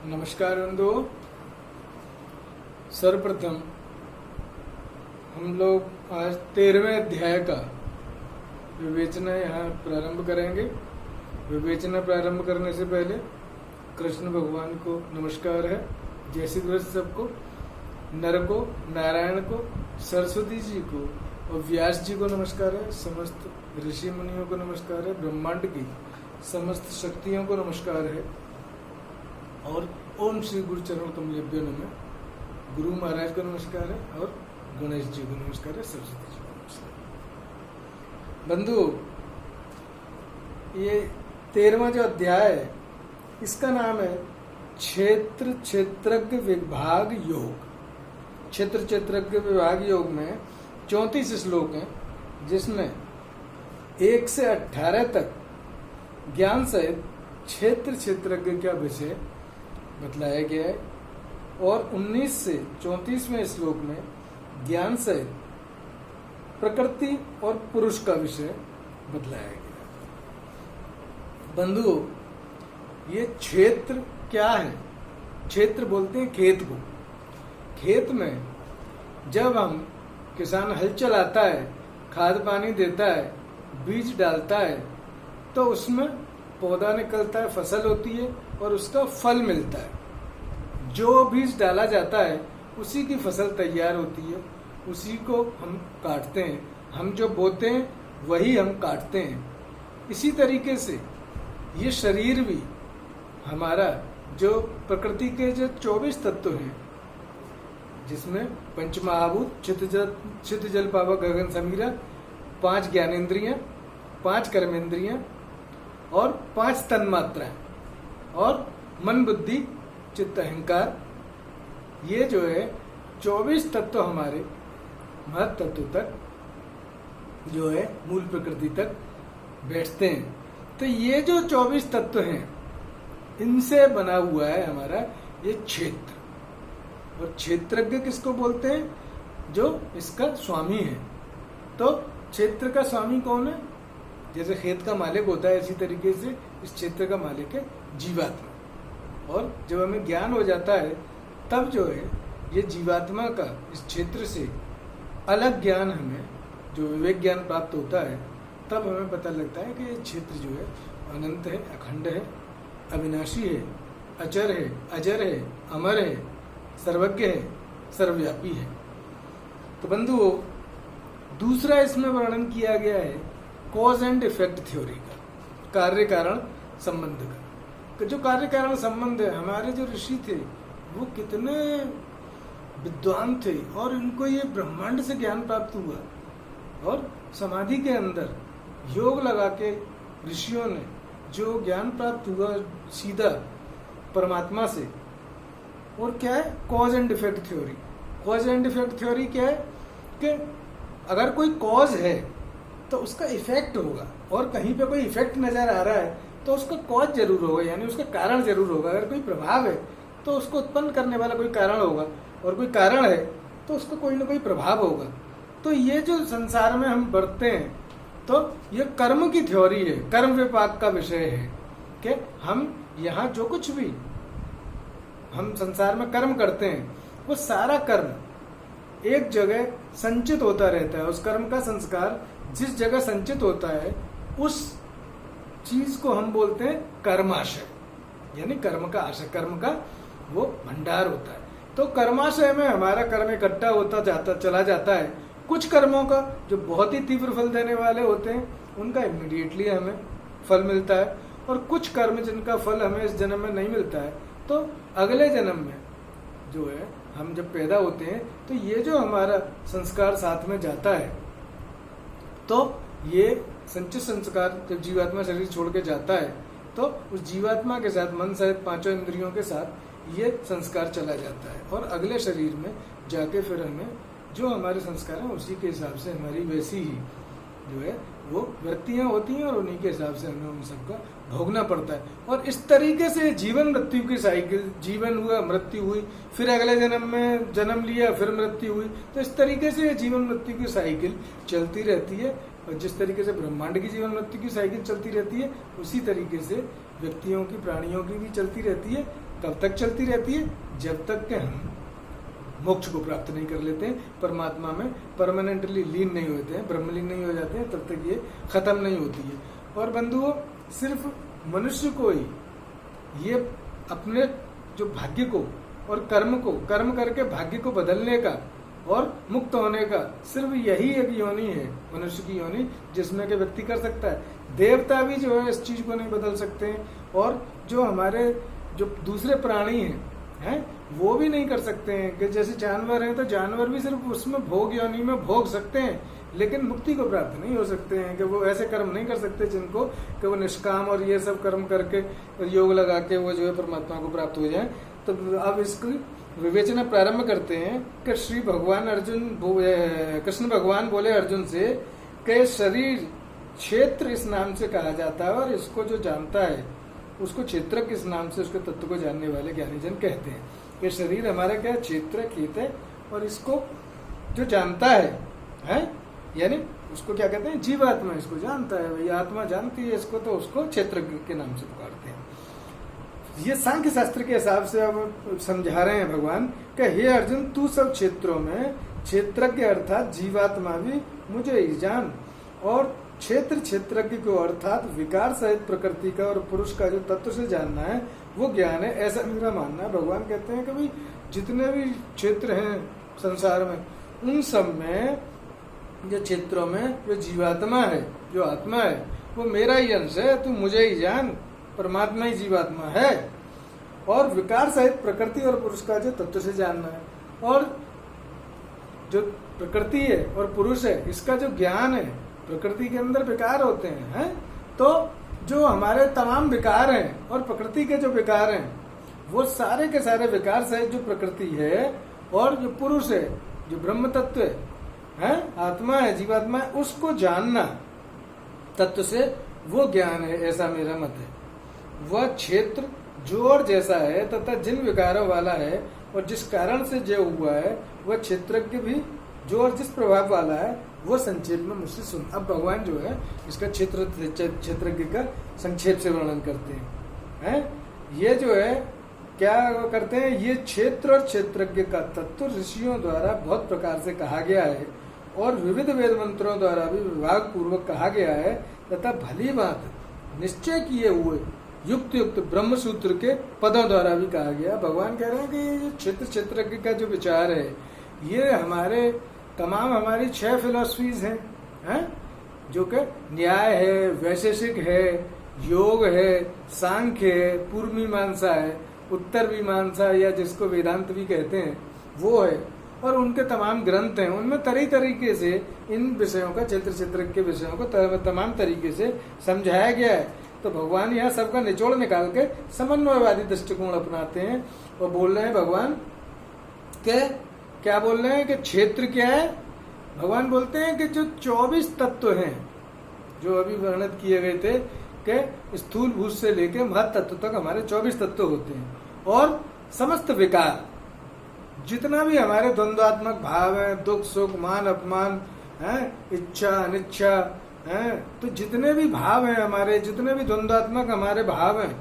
नमस्कार बंधुओं। सर्वप्रथम हम लोग आज 13वें अध्याय का विवेचना यहाँ प्रारंभ करेंगे। विवेचना प्रारंभ करने से पहले कृष्ण भगवान को नमस्कार है। जय श्री कृष्ण सबको, नर को, नारायण को, सरस्वती जी को और व्यास जी को नमस्कार है। समस्त ऋषि मुनियों को नमस्कार है। ब्रह्मांड की समस्त शक्तियों को नमस्कार है। और ओम श्री गुरु चरण कमलेभ्यो नमः। गुरु महाराज को नमस्कार है और गणेश जी को नमस्कार है, सरस्वती जी को नमस्कार। बंधु, ये 13वां जो अध्याय है इसका नाम है क्षेत्र क्षेत्रज्ञ विभाग योग। क्षेत्र क्षेत्रज्ञ विभाग योग में 34 श्लोक हैं, जिसमें 1 से 18 तक ज्ञान सहित क्षेत्र क्षेत्रज्ञ का विषय बतलाया गया है और 19 से 34वें श्लोक में ज्ञान सहित प्रकृति और पुरुष का विषय बतलाया गया है। बंधुओं, ये क्षेत्र क्या है? क्षेत्र बोलते हैं खेत को। खेत में जब हम किसान हल चलाता है, खाद पानी देता है, बीज डालता है, तो उसमें पौधा निकलता है, फसल होती है और उसका फल मिलता है। जो बीज डाला जाता है उसी की फसल तैयार होती है, उसी को हम काटते हैं। हम जो बोते हैं वही हम काटते हैं। इसी तरीके से ये शरीर भी हमारा, जो प्रकृति के जो 24 तत्व हैं, जिसमें पंचमहाभूत, चित्त जल पावक गगन समीरा, 5 ज्ञानेंद्रियां, 5 कर्मेंद्रियां और 5 तन्मात्राएं और मन बुद्धि चित्त अहंकार, ये जो है 24 तत्व हमारे महत तत्व तक जो है मूल प्रकृति तक बैठते हैं। तो ये जो 24 तत्व हैं, इनसे बना हुआ है हमारा ये क्षेत्र। और क्षेत्रज्ञ किसको बोलते हैं? जो इसका स्वामी है। तो क्षेत्र का स्वामी कौन है? जैसे खेत का मालिक होता है, इसी तरीके से इस क्षेत्र का मालिक है जीवात्मा। और जब हमें ज्ञान हो जाता है तब जो है ये जीवात्मा का इस क्षेत्र से अलग ज्ञान, हमें जो विवेक ज्ञान प्राप्त होता है, तब हमें पता लगता है कि ये क्षेत्र जो है अनंत है, अखंड है, अविनाशी है, अचर है, अजर है, अमर है, सर्वज्ञ है, सर्वव्यापी है। तो बंधुओं, दूसरा इसमें वर्णन किया गया है कॉज एंड इफेक्ट थ्योरी का, कार्य कारण संबंध का। जो कार्य कारण संबंध है, हमारे जो ऋषि थे वो कितने विद्वान थे और इनको ये ब्रह्मांड से ज्ञान प्राप्त हुआ। और समाधि के अंदर योग लगा के ऋषियों ने जो ज्ञान प्राप्त हुआ सीधा परमात्मा से। और क्या है? Cause and effect theory. Cause and effect theory क्या है कि अगर कोई कॉज है तो उसका इफेक्ट होगा, और कहीं पे कोई इफेक्ट नजर आ रहा है तो उसका कॉज जरूर होगा, यानी उसका कारण जरूर होगा। अगर कोई प्रभाव है तो उसको उत्पन्न करने वाला कोई कारण होगा, और कोई कारण है तो उसका कोई ना कोई प्रभाव होगा। तो ये जो संसार में हम बढ़ते हैं, तो ये कर्म की थ्योरी है, कर्म विपाक का विषय है कि हम यहाँ जो कुछ भी हम संसार में कर्म करते हैं, वो सारा कर्म एक जगह संचित होता रहता है। उस कर्म का संस्कार जिस जगह संचित होता है, उस चीज को हम बोलते हैं कर्माशय, यानी कर्म का आशय, कर्म का वो भंडार होता है। तो कर्माशय में हमारा कर्म इकट्ठा होता जाता चला जाता है। कुछ कर्मों का जो बहुत ही तीव्र फल देने वाले होते हैं, उनका इमीडिएटली हमें फल मिलता है, और कुछ कर्म जिनका फल हमें इस जन्म में नहीं मिलता है, तो अगले जन्म में जो है हम जब पैदा होते हैं तो ये जो हमारा संस्कार साथ में जाता है, तो ये संचित संस्कार जब जीवात्मा शरीर छोड़ के जाता है, तो उस जीवात्मा के साथ मन सहित 5 इंद्रियों के साथ ये संस्कार चला जाता है। और अगले शरीर में जाके फिर हमें जो हमारे संस्कार हैं उसी के हिसाब से हमारी वैसी ही जो है वो वृत्तियां होती हैं, और उन्हीं के हिसाब से हमें उन सबका भोगना पड़ता है। और इस तरीके से जीवन मृत्यु की साइकिल, जीवन हुआ, मृत्यु हुई, फिर अगले जन्म में जन्म लिया, फिर मृत्यु हुई। तो इस तरीके से जीवन मृत्यु की साइकिल चलती रहती है। और जिस तरीके से ब्रह्मांड की जीवन मृत्यु की साइकिल चलती रहती है, उसी तरीके से व्यक्तियों की, प्राणियों की भी चलती रहती है। कब तक चलती रहती है? जब तक कि हम मोक्ष को प्राप्त नहीं कर लेते हैं, परमात्मा में परमानेंटली लीन नहीं होते हैं, ब्रह्मलीन नहीं हो जाते हैं, तब तक ये खत्म नहीं होती है। और बंधुओं, सिर्फ मनुष्य को ही ये अपने जो भाग्य को और कर्म करके भाग्य को बदलने का और मुक्त होने का सिर्फ यही एक योनि है, मनुष्य की योनि, जिसमें के व्यक्ति कर सकता है। देवता भी जो है इस चीज को नहीं बदल सकते हैं, और जो हमारे जो दूसरे प्राणी हैं वो भी नहीं कर सकते हैं। कि जैसे जानवर हैं तो जानवर भी सिर्फ उसमें भोग योनि में भोग सकते हैं, लेकिन मुक्ति को प्राप्त नहीं हो सकते हैं। कि वो ऐसे कर्म नहीं कर सकते जिनको कि वो निष्काम और ये सब कर्म करके योग लगा के वो जो है परमात्मा को प्राप्त हो जाए। तो अब इसकी विवेचना प्रारंभ करते हैं कि श्री भगवान कृष्ण भगवान बोले अर्जुन से कि शरीर क्षेत्र इस नाम से कहा जाता है, और इसको जो जानता है उसको क्षेत्रक इस नाम से उसके तत्व को जानने वाले ज्ञानी जन कहते हैं। कि शरीर हमारा क्या क्षेत्र खेत है, और इसको जो जानता है यानी उसको क्या कहते हैं? जीवात्मा इसको जानता है। भाई आत्मा जानती है इसको, तो उसको क्षेत्र के नाम से पुकारते हैं। ये सांख्य शास्त्र के हिसाब से अब समझा रहे हैं भगवान कि हे अर्जुन, तू सब क्षेत्रों में क्षेत्रज्ञ अर्थात जीवात्मा भी मुझे ही जान, और क्षेत्रज्ञ को अर्थात विकार सहित प्रकृति का और पुरुष का जो तत्व से जानना है वो ज्ञान है, ऐसा मेरा मानना है। भगवान कहते हैं कि भाई जितने भी क्षेत्र हैं संसार में, उन सब में जो क्षेत्रों में जो जीवात्मा है, जो आत्मा है, वो मेरा ही अंश है। तू मुझे ही जान, परमात्मा ही जीवात्मा है। और विकार सहित प्रकृति और पुरुष का जो तत्व से जानना है, और जो प्रकृति है और पुरुष है इसका जो ज्ञान है, प्रकृति के अंदर विकार होते हैं, तो जो हमारे तमाम विकार हैं और प्रकृति के जो विकार हैं, वो सारे के सारे विकार सहित जो प्रकृति है और जो पुरुष है, जो ब्रह्म तत्व है, आत्मा है, जीवात्मा है, उसको जानना तत्व से वो ज्ञान है, ऐसा मेरा मत है। वह क्षेत्र जो और जैसा है तथा जिन विकारों वाला है और जिस कारण से जो हुआ है, वह क्षेत्रज्ञ भी जो और जिस प्रभाव वाला है, वो संक्षेप में मुझसे सुन। अब भगवान जो है इसका क्षेत्रज्ञ का संक्षेप से वर्णन करते हैं। ये जो है क्या करते हैं, ये क्षेत्र और क्षेत्रज्ञ का तत्व ऋषियों द्वारा बहुत प्रकार से कहा गया है, और विविध वेद मंत्रों द्वारा भी विभाग पूर्वक कहा गया है, तथा भली बात निश्चय किए हुए युक्त ब्रह्म सूत्र के पदों द्वारा भी कहा गया। भगवान कह रहे हैं कि ये क्षेत्रज्ञ का जो विचार है, ये हमारी 6 फिलॉसफीज हैं, जो कि न्याय है, वैशेषिक है, योग है, सांख्य है, पूर्व मीमांसा है, उत्तर मीमांसा या जिसको वेदांत भी कहते हैं वो है, और उनके तमाम ग्रंथ हैं। उनमें तरीके से इन विषयों का, क्षेत्र के विषयों को तमाम तरीके से समझाया गया है। तो भगवान यहाँ सबका निचोड़ निकाल के समन्वयवादी दृष्टिकोण अपनाते हैं और बोल रहे हैं भगवान के क्या बोल रहे हैं कि क्षेत्र क्या है। भगवान बोलते हैं कि जो 24 तत्व हैं, जो अभी वर्णित किए गए थे कि स्थूल भूत से लेकर महत तत्व तक हमारे 24 तत्व होते हैं, और समस्त विकार जितना भी हमारे द्वंद्वात्मक भाव है, दुख सुख मान अपमान है, इच्छा अनिच्छा है, तो जितने भी भाव हैं हमारे, जितने भी द्वंद्वात्मक हमारे भाव हैं,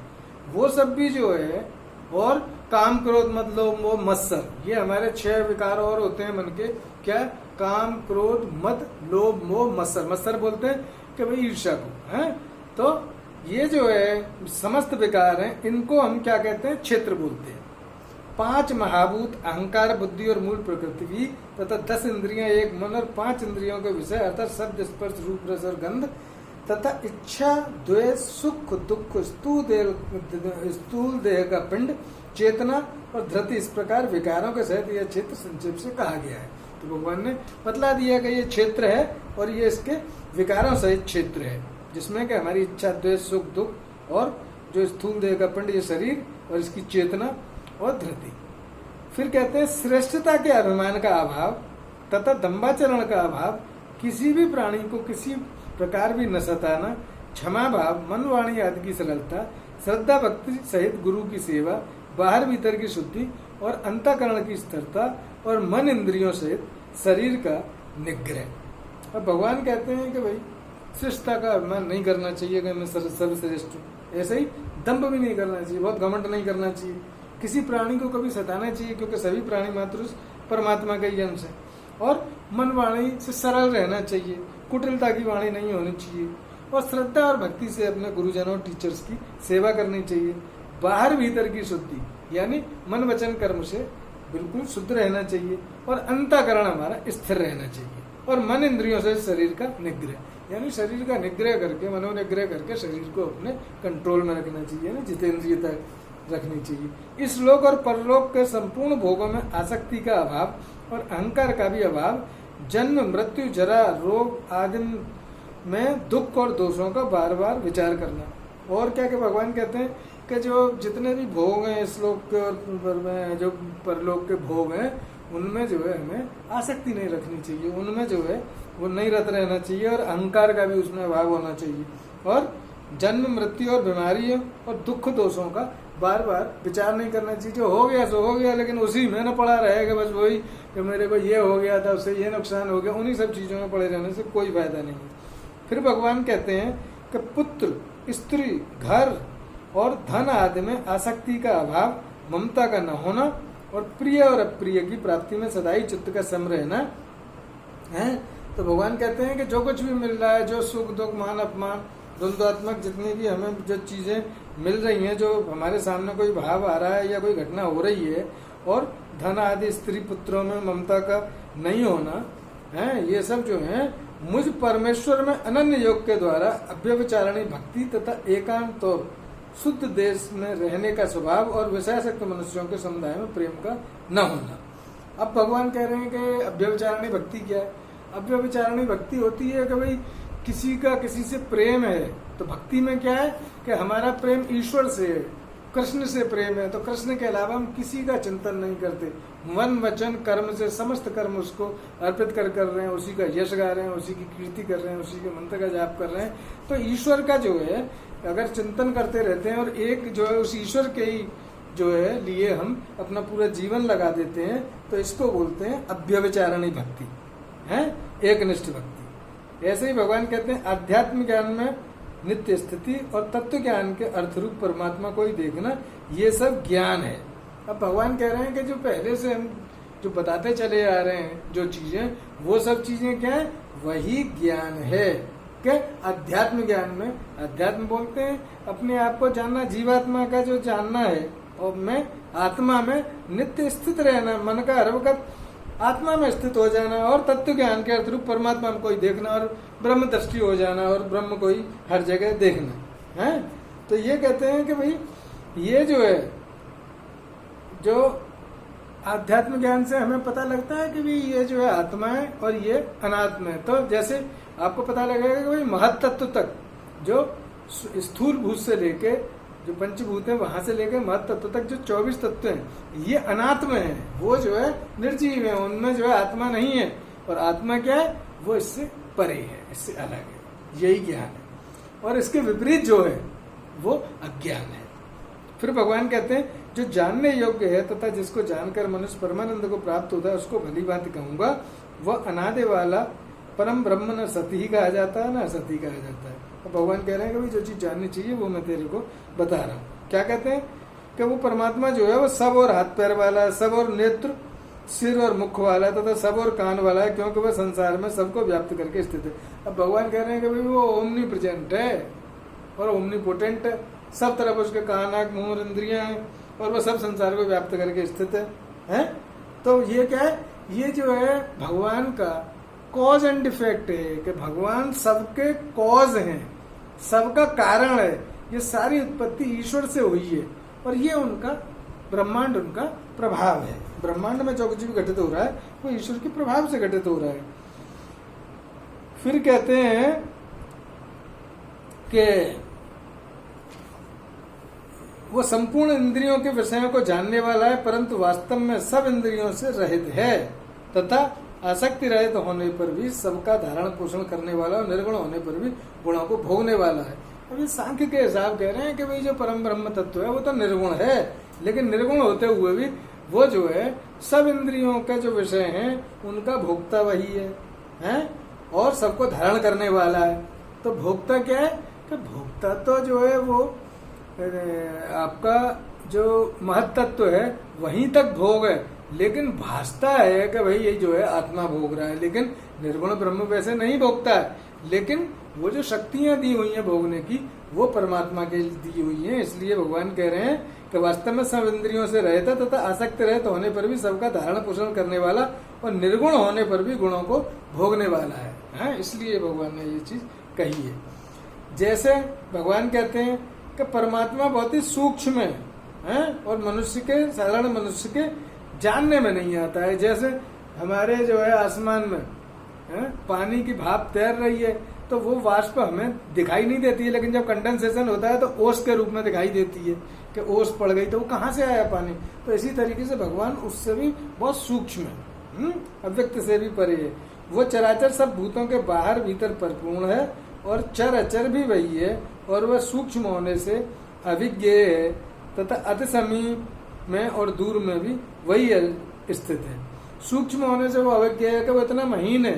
वो सब भी जो है, और काम क्रोध मद लोभ मोह मत्सर, ये हमारे 6 विकार और होते हैं मन के। क्या? काम क्रोध मद लोभ मोह मत्सर। मत्सर बोलते हैं कि भाई ईर्ष्या को है। तो ये जो है समस्त विकार हैं, इनको हम क्या कहते हैं? क्षेत्र बोलते हैं। 5 महाभूत अहंकार बुद्धि और मूल प्रकृति तथा 10 इंद्रियां, 1 मन और 5 इंद्रियों के विषय अर्थात शब्द स्पर्श रूप रस और गंध तथा इच्छा द्वेष सुख दुख स्थूल देह का पिंड चेतना और धृति, इस प्रकार विकारों के सहित यह क्षेत्र संक्षेप से कहा गया है। तो भगवान ने बतला दिया कि ये क्षेत्र है और ये इसके विकारों सहित क्षेत्र है, जिसमें कि हमारी इच्छा द्वेष सुख दुख और जो स्थूल देह का पिंड, ये शरीर और इसकी चेतना और धृति। फिर कहते हैं श्रेष्ठता के अभिमान का अभाव तथा दंभाचरण का अभाव, किसी भी प्राणी को किसी प्रकार भी न सताना, क्षमा भाव, मन वाणी आदि की सरलता, श्रद्धा भक्ति सहित गुरु की सेवा, बाहर भीतर की शुद्धि और अंतःकरण की स्थिरता और मन इंद्रियों सहित शरीर का निग्रह। अब भगवान कहते हैं कि भाई श्रेष्ठता का अभिमान नहीं करना चाहिए कि मैं सर्वश्रेष्ठ हूँ, ऐसे ही दंभ भी नहीं करना चाहिए, बहुत घमंड नहीं करना चाहिए, किसी प्राणी को कभी सताना चाहिए, क्योंकि सभी प्राणी मात्र परमात्मा का ही अंश है। और मन वाणी से सरल रहना चाहिए, कुटिलता की वाणी नहीं होनी चाहिए, और श्रद्धा और भक्ति से अपने गुरुजनों टीचर्स की सेवा करनी चाहिए। बाहर भीतर की शुद्धि यानी मन वचन कर्म से बिल्कुल शुद्ध रहना चाहिए, और अंतःकरण हमारा स्थिर रहना चाहिए, और मन इंद्रियों से शरीर का निग्रह यानी शरीर का निग्रह करके, मनोनिग्रह करके शरीर को अपने कंट्रोल में रखना चाहिए, ना जितेंद्रियता रखनी चाहिए। इस लोक और परलोक के संपूर्ण भोगों में आसक्ति का अभाव और अहंकार का भी अभाव, जन्म मृत्यु जरा रोग आदि में दुख और दोषों का बार बार विचार करना। और क्या कि भगवान कहते हैं कि जो जितने भी भोग हैं इस लोक के और जो परलोक के भोग हैं, उनमें जो है हमें आसक्ति नहीं रखनी चाहिए, उनमें जो है वो नहीं रत रहना चाहिए, और अहंकार का भी उसमें अभाव होना चाहिए, और जन्म मृत्यु और बीमारियों और दुख दोषों का बार बार विचार नहीं करना चाहिए। जो हो गया सो हो गया, लेकिन उसी में न पड़ा रहेगा बस वही कि मेरे को ये हो गया था, उससे ये नुकसान हो गया, उन्हीं सब चीजों में पड़े रहने से कोई फायदा नहीं है। फिर भगवान कहते हैं कि पुत्र स्त्री घर और धन आदि में आसक्ति का अभाव, ममता का न होना, और प्रिय और अप्रिय की प्राप्ति में सदाई चित्त का सम रहना है। तो भगवान कहते हैं कि जो कुछ भी मिल रहा है, जो सुख दुख मान अपमान द्वंद्वात्मक जितनी भी हमें जो चीजें मिल रही हैं, जो हमारे सामने कोई भाव आ रहा है या कोई घटना हो रही है, और धन आदि स्त्री पुत्रों में ममता का नहीं होना है, ये सब जो है मुझ परमेश्वर में अनन्य योग के द्वारा अव्यभिचारिणी भक्ति तथा एकांत और शुद्ध देश में रहने का स्वभाव और विषयासक्त मनुष्यों के समुदाय में प्रेम का न होना। अब भगवान कह रहे हैं कि अव्यभिचारिणी भक्ति क्या है। अव्यभिचारिणी भक्ति होती है कि भाई किसी का किसी से प्रेम है, तो भक्ति में क्या है कि हमारा प्रेम ईश्वर से है, कृष्ण से प्रेम है, तो कृष्ण के अलावा हम किसी का चिंतन नहीं करते, मन वचन कर्म से समस्त कर्म उसको अर्पित कर रहे हैं, उसी का यश गा रहे हैं, उसी की कीर्ति कर रहे हैं, उसी के मंत्र का जाप कर रहे हैं। तो ईश्वर का जो है अगर चिंतन करते रहते हैं, और एक जो है उस ईश्वर के ही जो है लिए हम अपना पूरा जीवन लगा देते हैं, तो इसको बोलते हैं अव्यभिचारिणी भक्ति है, एकनिष्ठ भक्ति। ऐसे ही भगवान कहते हैं आध्यात्म ज्ञान में नित्य स्थिति और तत्व ज्ञान के अर्थरूप परमात्मा को ही देखना, ये सब ज्ञान है। अब भगवान कह रहे हैं कि जो पहले से हम जो बताते चले आ रहे हैं जो चीजें, वो सब चीजें क्या है, वही ज्ञान है। क्या अध्यात्म ज्ञान में, अध्यात्म बोलते हैं अपने आप को जानना, जीवात्मा का जो जानना है, और मैं आत्मा में नित्य स्थित रहना, मन का हर वक्त आत्मा में स्थित हो जाना, और तत्व ज्ञान के अर्थरूप परमात्मा को ही देखना, और ब्रह्म दृष्टि हो जाना, और ब्रह्म को ही हर जगह देखना है। तो ये कहते हैं कि भाई ये जो है, जो आध्यात्म ज्ञान से हमें पता लगता है कि भाई ये जो है आत्मा है और ये अनात्मा है। तो जैसे आपको पता लगेगा कि भाई महत तत्व तक, जो स्थूल भूत से लेके जो पंचभूत है वहां से लेकर महत तत्व तक जो 24 तत्व हैं, ये अनात्म है, वो जो है निर्जीव है, उनमें जो है आत्मा नहीं है। और आत्मा क्या है, वो इससे परे है, इससे अलग है, यही ज्ञान है। और इसके विपरीत जो है वो अज्ञान है। फिर भगवान कहते हैं जो जानने योग्य है तथा जिसको जानकर मनुष्य परमानंद को प्राप्त होता है, उसको भली बात कहूंगा, वह अनादि वाला परम ब्रह्म न सती कहा जाता है, न असती कहा जाता है। तो भगवान कह रहे हैं कि जो चीज जाननी चाहिए वो मैं तेरे को बता रहा हूँ। क्या कहते हैं कि वो परमात्मा जो है वो सब और हाथ पैर वाला है, सब और नेत्र सिर और मुख वाला है, तथा सब और कान वाला है, क्योंकि वह संसार में सबको व्याप्त करके स्थित है। अब भगवान कह रहे हैं कि भाई वो ओमनी प्रेजेंट है और ओमनी पोटेंट है, सब तरफ उसके कान आंख मुंह इंद्रियां हैं, और वह सब संसार को व्याप्त करके स्थित है। तो ये क्या है, ये जो है भगवान का कॉज एंड डिफेक्ट है कि भगवान सबके कॉज हैं, सबका कारण है। ये सारी उत्पत्ति ईश्वर से हुई है, और ये उनका ब्रह्मांड उनका प्रभाव है। ब्रह्मांड में जो कुछ भी घटित हो रहा है वो ईश्वर के प्रभाव से घटित हो रहा है। फिर कहते हैं कि वो संपूर्ण इंद्रियों के विषयों को जानने वाला है, परंतु वास्तव में सब इंद्रियों से रहित है, तथा आसक्ति रहित होने पर भी सबका धारण पोषण करने वाला और निर्गुण होने पर भी गुणों को भोगने वाला है। अभी सांख्य के हिसाब कह रहे हैं कि भाई जो परम ब्रह्म तत्व है वो तो निर्गुण है, लेकिन निर्गुण होते हुए भी वो जो है सब इंद्रियों के जो विषय हैं उनका भोक्ता वही है, और सबको धारण करने वाला है। तो भोक्ता क्या है कि भोक्ता तो जो है वो आपका जो महत्तत्व है वहीं तक भोग है, लेकिन भासता है कि भाई ये जो है आत्मा भोग रहा है, लेकिन निर्गुण ब्रह्म वैसे नहीं भोगता है। लेकिन वो जो शक्तियां दी हुई हैं भोगने की, वो परमात्मा के दी हुई हैं। इसलिए भगवान कह रहे हैं कि वास्तव में सब इंद्रियों से रहता तथा आसक्त रहित होने पर भी सबका धारण पोषण करने वाला और निर्गुण होने पर भी गुणों को भोगने वाला है। इसलिए भगवान ने ये चीज कही है। जैसे भगवान कहते हैं कि परमात्मा बहुत ही सूक्ष्म है और मनुष्य के, साधारण मनुष्य के जानने में नहीं आता है। जैसे हमारे जो है आसमान में पानी की भाप तैर रही है, तो वो वाष्प हमें दिखाई नहीं देती है, लेकिन जब कंडेंसेशन होता है तो ओस के रूप में दिखाई देती है कि ओस पड़ गई, तो वो कहाँ से आया पानी। तो इसी तरीके से भगवान उससे भी बहुत सूक्ष्म है, अव्यक्त से भी परे है। वो चराचर सब भूतों के बाहर भीतर परिपूर्ण है और चर अचर भी वही है, और वह सूक्ष्म होने से अविज्ञेय है तथा अति समीप में और दूर में भी वही स्थित है। सूक्ष्म होने से वो अविज्ञेय है कि वो इतना महीन है,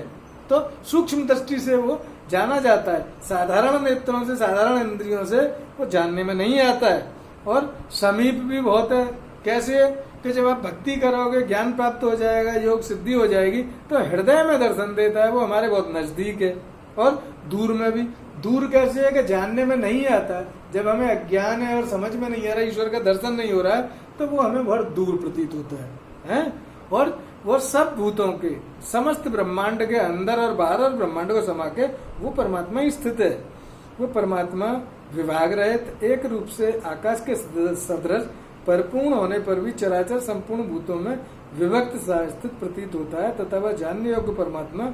तो सूक्ष्म दृष्टि से वो जाना जाता है। साधारण नेत्रों से, साधारण इंद्रियों से वो जानने में नहीं आता है। और समीप भी बहुत है। कैसे है कि जब आप भक्ति करोगे, ज्ञान प्राप्त हो जाएगा, योग सिद्धि हो जाएगी, तो हृदय में दर्शन देता है, वो हमारे बहुत नजदीक है। और दूर में भी, दूर कैसे है कि जानने में नहीं आता। जब हमें अज्ञान है और समझ में नहीं आ रहा, ईश्वर का दर्शन नहीं हो रहा है, तो वो हमें बहुत दूर प्रतीत होता है। और वो सब भूतों के, समस्त ब्रह्मांड के अंदर और बाहर और ब्रह्मांड को समा के वो परमात्मा ही स्थित है। वो परमात्मा विभाग रहित एक रूप से आकाश के सदृश परिपूर्ण होने पर भी चराचर संपूर्ण भूतों में विभक्त स्थित प्रतीत होता है, तथा वह जानने योग्य परमात्मा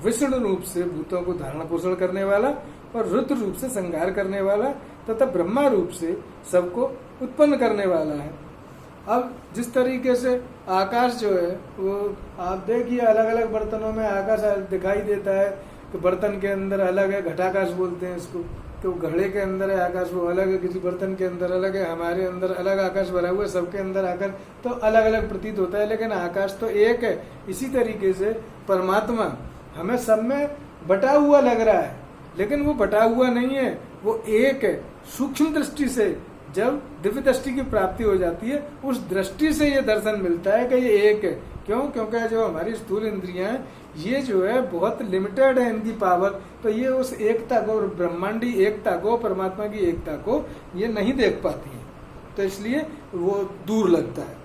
विष्णु रूप से भूतों को धारण पोषण करने वाला और रुद्र रूप से संहार करने वाला तथा ब्रह्मा रूप से सबको उत्पन्न करने वाला है। अब जिस तरीके से आकाश जो है वो आप देखिए, अलग अलग बर्तनों में आकाश दिखाई देता है कि बर्तन के अंदर अलग है, घटाकाश बोलते हैं इसको, तो घड़े के अंदर है आकाश वो अलग है, किसी बर्तन के अंदर अलग है, हमारे अंदर अलग आकाश भरा हुआ है, सबके अंदर आकाश तो अलग अलग प्रतीत होता है, लेकिन आकाश तो एक है। इसी तरीके से परमात्मा हमें सब में बटा हुआ लग रहा है, लेकिन वो बटा हुआ नहीं है, वो एक है। सूक्ष्म दृष्टि से जब दिव्य दृष्टि की प्राप्ति हो जाती है, उस दृष्टि से ये दर्शन मिलता है कि ये एक है। क्यों? क्योंकि जो हमारी स्थूल इंद्रियां हैं, ये जो है बहुत लिमिटेड है इनकी पावर, तो ये उस एकता को, ब्रह्मांडी एकता को, परमात्मा की एकता को ये नहीं देख पाती है, तो इसलिए वो दूर लगता है।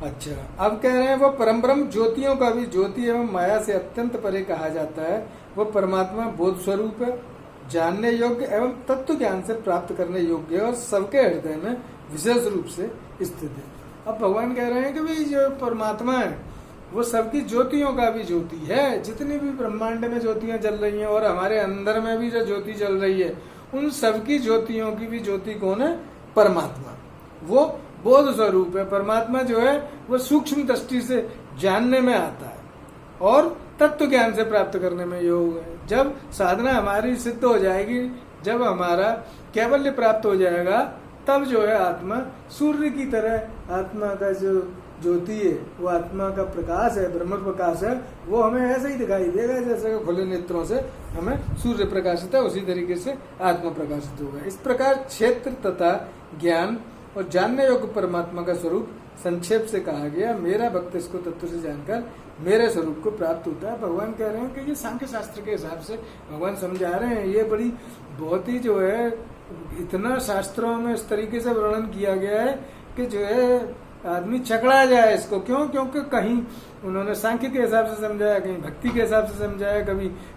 अच्छा, अब कह रहे हैं वो परम ब्रह्म ज्योतियों का भी ज्योति एवं माया से अत्यंत परे कहा जाता है। वो परमात्मा बोध स्वरूप है, जानने योग्य एवं तत्व ज्ञान से प्राप्त करने योग्य है और सबके हृदय में विशेष रूप से स्थित है। अब भगवान कह रहे हैं कि भाई जो परमात्मा है वो सबकी ज्योतियों का भी ज्योति है। जितनी भी ब्रह्मांड में ज्योतियां जल रही हैं और हमारे अंदर में भी जो ज्योति जल रही है, उन सबकी ज्योतियों की भी ज्योति कौन है? परमात्मा। वो बोध स्वरूप है। परमात्मा जो है वो सूक्ष्म दृष्टि से जानने में आता है और तत्व ज्ञान से प्राप्त करने में योग है। जब साधना हमारी सिद्ध हो जाएगी, जब हमारा कैवल्य प्राप्त हो जाएगा, तब जो है आत्मा सूर्य की तरह, आत्मा का जो ज्योति है वो आत्मा का प्रकाश है, ब्रह्म प्रकाश है, वो हमें ऐसे ही दिखाई देगा जैसे खुले नेत्रों से हमें सूर्य प्रकाशित है, उसी तरीके से आत्मा प्रकाशित होगा। इस प्रकार क्षेत्र तथा ज्ञान और जानने योग्य परमात्मा का स्वरूप संक्षेप से कहा गया। मेरा भक्त इसको तत्व से जानकर मेरे स्वरूप को प्राप्त होता है। भगवान कह रहे हैं कि ये सांख्य शास्त्र के हिसाब से भगवान समझा रहे हैं। ये बड़ी बहुत ही जो है, इतना शास्त्रों में इस तरीके से वर्णन किया गया है कि जो है आदमी चकरा जाए इसको। क्यों? क्योंकि कहीं उन्होंने सांख्य के हिसाब से समझाया, कहीं भक्ति के हिसाब से समझाया,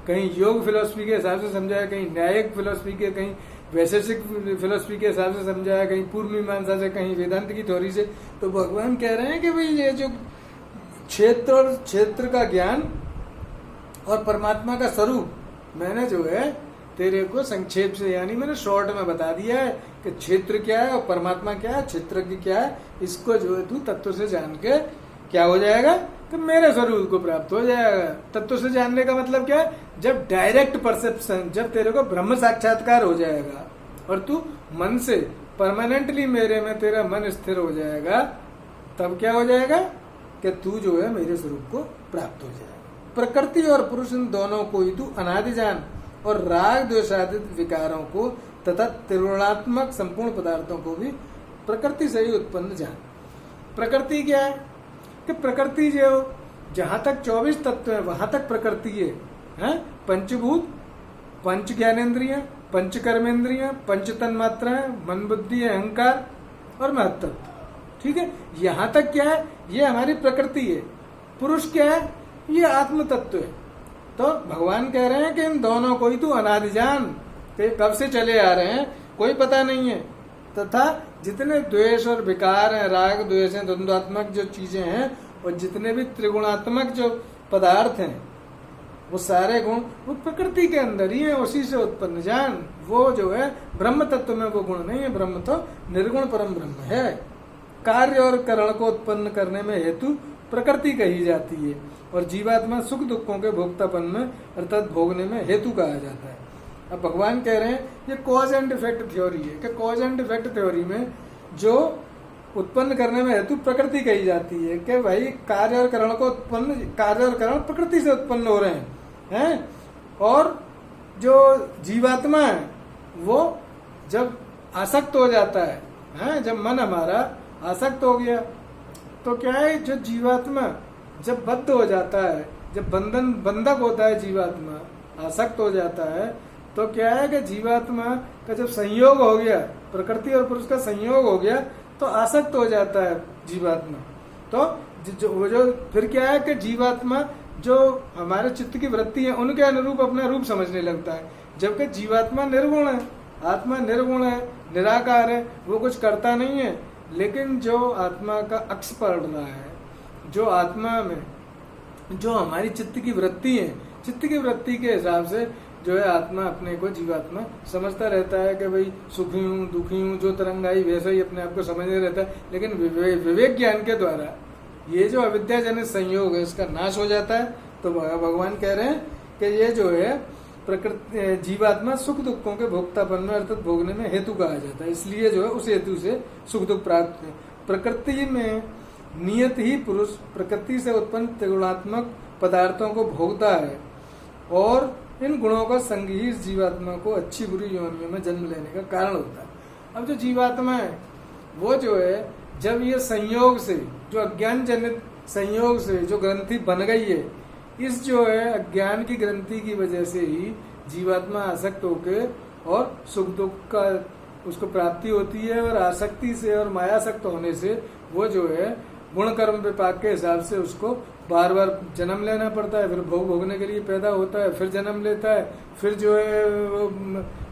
कहीं योग फिलोसफी के हिसाब से समझाया, कहीं न्यायिक फिलोसफी के, कहीं वैशेषिक फिलोसफी के हिसाब से समझाया, कहीं पूर्व मीमांसा से, कहीं वेदांत की थ्योरी से। तो भगवान कह रहे हैं कि भाई ये जो क्षेत्र और क्षेत्र का ज्ञान और परमात्मा का स्वरूप मैंने जो है तेरे को संक्षेप से, यानी मैंने शॉर्ट में बता दिया है कि क्षेत्र क्या है और परमात्मा क्या है, क्षेत्रज्ञ क्या है। इसको जो है तू तत्व से जान के क्या हो जाएगा कि मेरे स्वरूप को प्राप्त हो जाएगा। तत्व से जानने का मतलब क्या है? जब डायरेक्ट परसेप्शन, जब तेरे को ब्रह्म साक्षात्कार हो जाएगा और तू मन से परमानेंटली मेरे में तेरा मन स्थिर हो जाएगा, तब क्या हो जाएगा कि तू जो है मेरे स्वरूप को प्राप्त हो जाएगा। प्रकृति और पुरुष इन दोनों को ही तू अनादि जान और राग द्वेषादित विकारों को तथा त्रिगुणात्मक संपूर्ण पदार्थों को भी प्रकृति से ही उत्पन्न जान। प्रकृति क्या है कि प्रकृति जो जहां तक 24 तत्व है वहां तक प्रकृति है? पंचभूत, पंच ज्ञानेन्द्रिय, पंच कर्मेंद्रिय, पंच तन्मात्राएं, मन बुद्धि अहंकार और महत्व। ठीक है, यहां तक क्या है? ये हमारी प्रकृति है। पुरुष क्या है? ये आत्म तत्व है। तो भगवान कह रहे हैं कि इन दोनों को ही तू अनादि जान, कब से चले आ रहे हैं कोई पता नहीं है। तथा जितने द्वेष और विकार हैं, राग द्वेष हैं, द्वंद्वात्मक जो चीजें हैं, और जितने भी त्रिगुणात्मक जो पदार्थ हैं, वो सारे गुण वो प्रकृति के अंदर ही है, उसी से उत्पन्न जान। वो जो है ब्रह्म तत्व में वो गुण नहीं है, ब्रह्म तो निर्गुण परम ब्रह्म है। कार्य और करण को उत्पन्न करने में हेतु प्रकृति कही जाती है, और जीवात्मा सुख दुखों के भोक्तापन में अर्थात भोगने में हेतु कहा जाता है। अब भगवान कह रहे हैं ये कॉज एंड इफेक्ट थ्योरी है कि कॉज एंड इफेक्ट थ्योरी में जो उत्पन्न करने में हेतु प्रकृति कही जाती है कि भाई कार्य और करण को उत्पन्न, कार्य और करण प्रकृति से उत्पन्न हो रहे हैं, और जो जीवात्मा है वो जब आसक्त हो जाता है, जब मन हमारा आसक्त हो गया तो क्या है, जो जीवात्मा जब बद्ध हो जाता है, जब बंधक होता है, जीवात्मा आसक्त हो जाता है, तो क्या है कि जीवात्मा का जब संयोग हो गया, प्रकृति और पुरुष का संयोग हो गया, तो आसक्त हो जाता है जीवात्मा। तो जो फिर क्या है कि जीवात्मा जो हमारे चित्त की वृत्ति है उनके अनुरूप अपना रूप समझने लगता है, जबकि जीवात्मा निर्गुण है, आत्मा निर्गुण है, निराकार है, वो कुछ करता नहीं है। लेकिन जो आत्मा का अक्ष पड़ रहा है, जो आत्मा में जो हमारी चित्त की वृत्ति है, चित्त की वृत्ति के हिसाब से जो है आत्मा अपने को, जीवात्मा समझता रहता है कि भाई सुखी हूँ, दुखी हूँ, जो तरंग आई वैसा ही अपने आप को समझने रहता है। लेकिन विवेक ज्ञान के द्वारा ये जो अविद्याजनित संयोग है इसका नाश हो जाता है। तो भगवान कह रहे हैं कि ये जो है प्रकृति, जीवात्मा सुख दुखों के भोक्तापन में अर्थात भोगने में हेतु कहा जाता है, इसलिए जो है उस हेतु से सुख दुख प्राप्त है। प्रकृति में नियत ही पुरुष प्रकृति से उत्पन्न त्रिगुणात्मक पदार्थों को भोगता है, और इन गुणों का संग ही इस जीवात्मा को अच्छी बुरी योनियों में जन्म लेने का कारण होता है। अब जो जीवात्मा है वो जो है जब ये संयोग से, जो अज्ञान जनित संयोग से जो ग्रंथि बन गई है, इस जो है अज्ञान की ग्रंथि की वजह से ही जीवात्मा आसक्त होके और सुख दुख का उसको प्राप्ति होती है, और आसक्ति से और मायासक्त होने से वो जो है गुण कर्म विपाक के हिसाब से उसको बार बार जन्म लेना पड़ता है, फिर भोग भोगने के लिए पैदा होता है, फिर जन्म लेता है, फिर जो है वो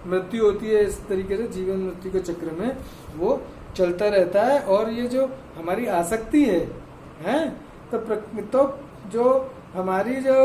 मृत्यु होती है। इस तरीके से जीवन मृत्यु के चक्र में वो चलता रहता है। और ये जो हमारी आसक्ति है, तो जो हमारी जो